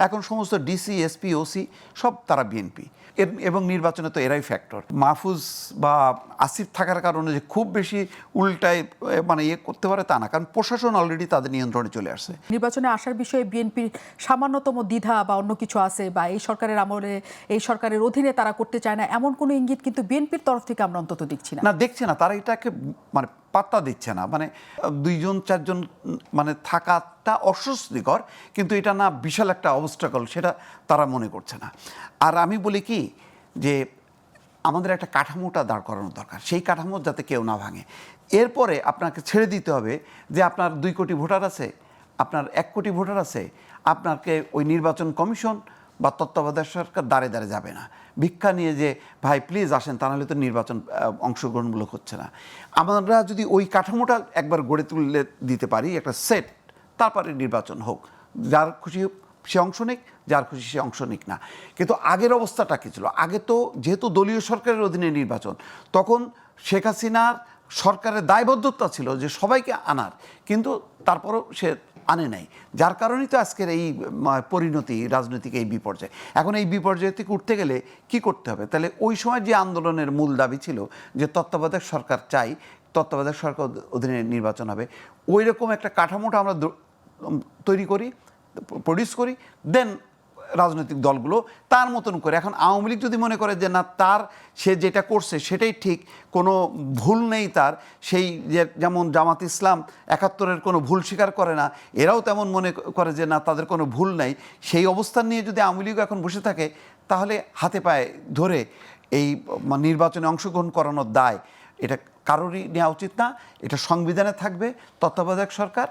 এখন সমস্ত DC SP OC সব তারা বিএনপি এবং নির্বাচনে তো এরাই ফ্যাক্টর। মাহফুজ বা আসিফ থাকার কারণে যে খুব বেশি উল্টায় মানে করতে পারে তা না, কারণ প্রশাসন অলরেডি তাদের নিয়ন্ত্রণে চলে আসছে। নির্বাচনে আসার বিষয়ে বিএনপির সামান্যতম দ্বিধা বা অন্য কিছু আছে, বা এই সরকারের আমলে এই সরকারের অধীনে তারা করতে চায় না, এমন কোনো ইঙ্গিত কিন্তু বিএনপির তরফ থেকে আমরা অন্তত দেখছি না। দেখছে না, তারা এটাকে মানে পাত্তা দিচ্ছে না। মানে 2-4 জন মানে থাকাটা অস্বস্তিকর, কিন্তু এটা না বিশাল একটা অবস্ট্রাকল, সেটা তারা মনে করছে না। আর আমি বলি কি যে আমাদের একটা কাঠামোটা দাঁড় করানো দরকার, সেই কাঠামো যাতে কেউ না ভাঙে। এরপরে আপনাকে ছেড়ে দিতে হবে যে আপনার 2 কোটি ভোটার আছে, আপনার 1 কোটি ভোটার আছে, আপনাকে ওই নির্বাচন কমিশন বা তত্ত্বাবধায়ক সরকার দাঁড়ে দাঁড়ে যাবে না ভিক্ষা নিয়ে যে ভাই প্লিজ আসেন, তা নাহলে তো নির্বাচন অংশগ্রহণমূলক হচ্ছে না। আমরা যদি ওই কাঠামোটা একবার গড়ে তুলে দিতে পারি, একটা সেট, তারপরে নির্বাচন হোক, যার খুশি সে অংশ নিক, যার খুশি সে অংশ নিক না। কিন্তু আগের অবস্থাটা কী ছিল? আগে তো যেহেতু দলীয় সরকারের অধীনে নির্বাচন, তখন শেখ হাসিনার সরকারের দায়বদ্ধতা ছিল যে সবাইকে আনার, কিন্তু তারপরও সে আনে নাই, যার কারণেই তো আজকের এই পরিণতি, রাজনৈতিক এই বিপর্যয়। এখন এই বিপর্যয় থেকে উঠতে গেলে কি করতে হবে? তাহলে ওই সময় যে আন্দোলনের মূল দাবি ছিল যে তত্ত্বাবধায়ক সরকার চাই, তত্ত্বাবধায়ক সরকার অধীনে নির্বাচন হবে, ওই রকম একটা কাঠামোটা আমরা তৈরি করি, প্রডিউস করি, দেন রাজনৈতিক দলগুলো তার মতন করে। এখন আওয়ামী লীগ যদি মনে করে যে না, তার সে যেটা করছে সেটাই ঠিক, কোনো ভুল নেই তার, সেই যেমন জামাত ইসলাম 71-এর কোনো ভুল স্বীকার করে না, এরাও তেমন মনে করে যে না, তাদের কোনো ভুল নাই, সেই অবস্থান নিয়ে যদি আওয়ামী লীগ এখন বসে থাকে, তাহলে হাতে পায়ে ধরে এই নির্বাচনে অংশগ্রহণ করানোর দায় এটা কারোরই নেওয়া উচিত না। এটা সংবিধানে থাকবে, তত্ত্বাবধায়ক সরকার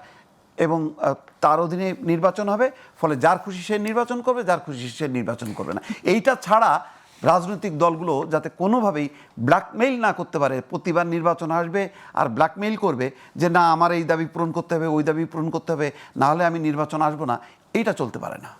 এবং তার অধীনে নির্বাচন হবে, ফলে যার খুশি সে নির্বাচন করবে, যার খুশি সে নির্বাচন করবে না। এইটা ছাড়া রাজনৈতিক দলগুলো যাতে কোনোভাবেই ব্ল্যাকমেইল না করতে পারে। প্রতিবার নির্বাচন আসবে আর ব্ল্যাকমেইল করবে যে না, আমার এই দাবি পূরণ করতে হবে, ওই দাবি পূরণ করতে হবে, না হলে আমি নির্বাচন আসবো না, এইটা চলতে পারে না।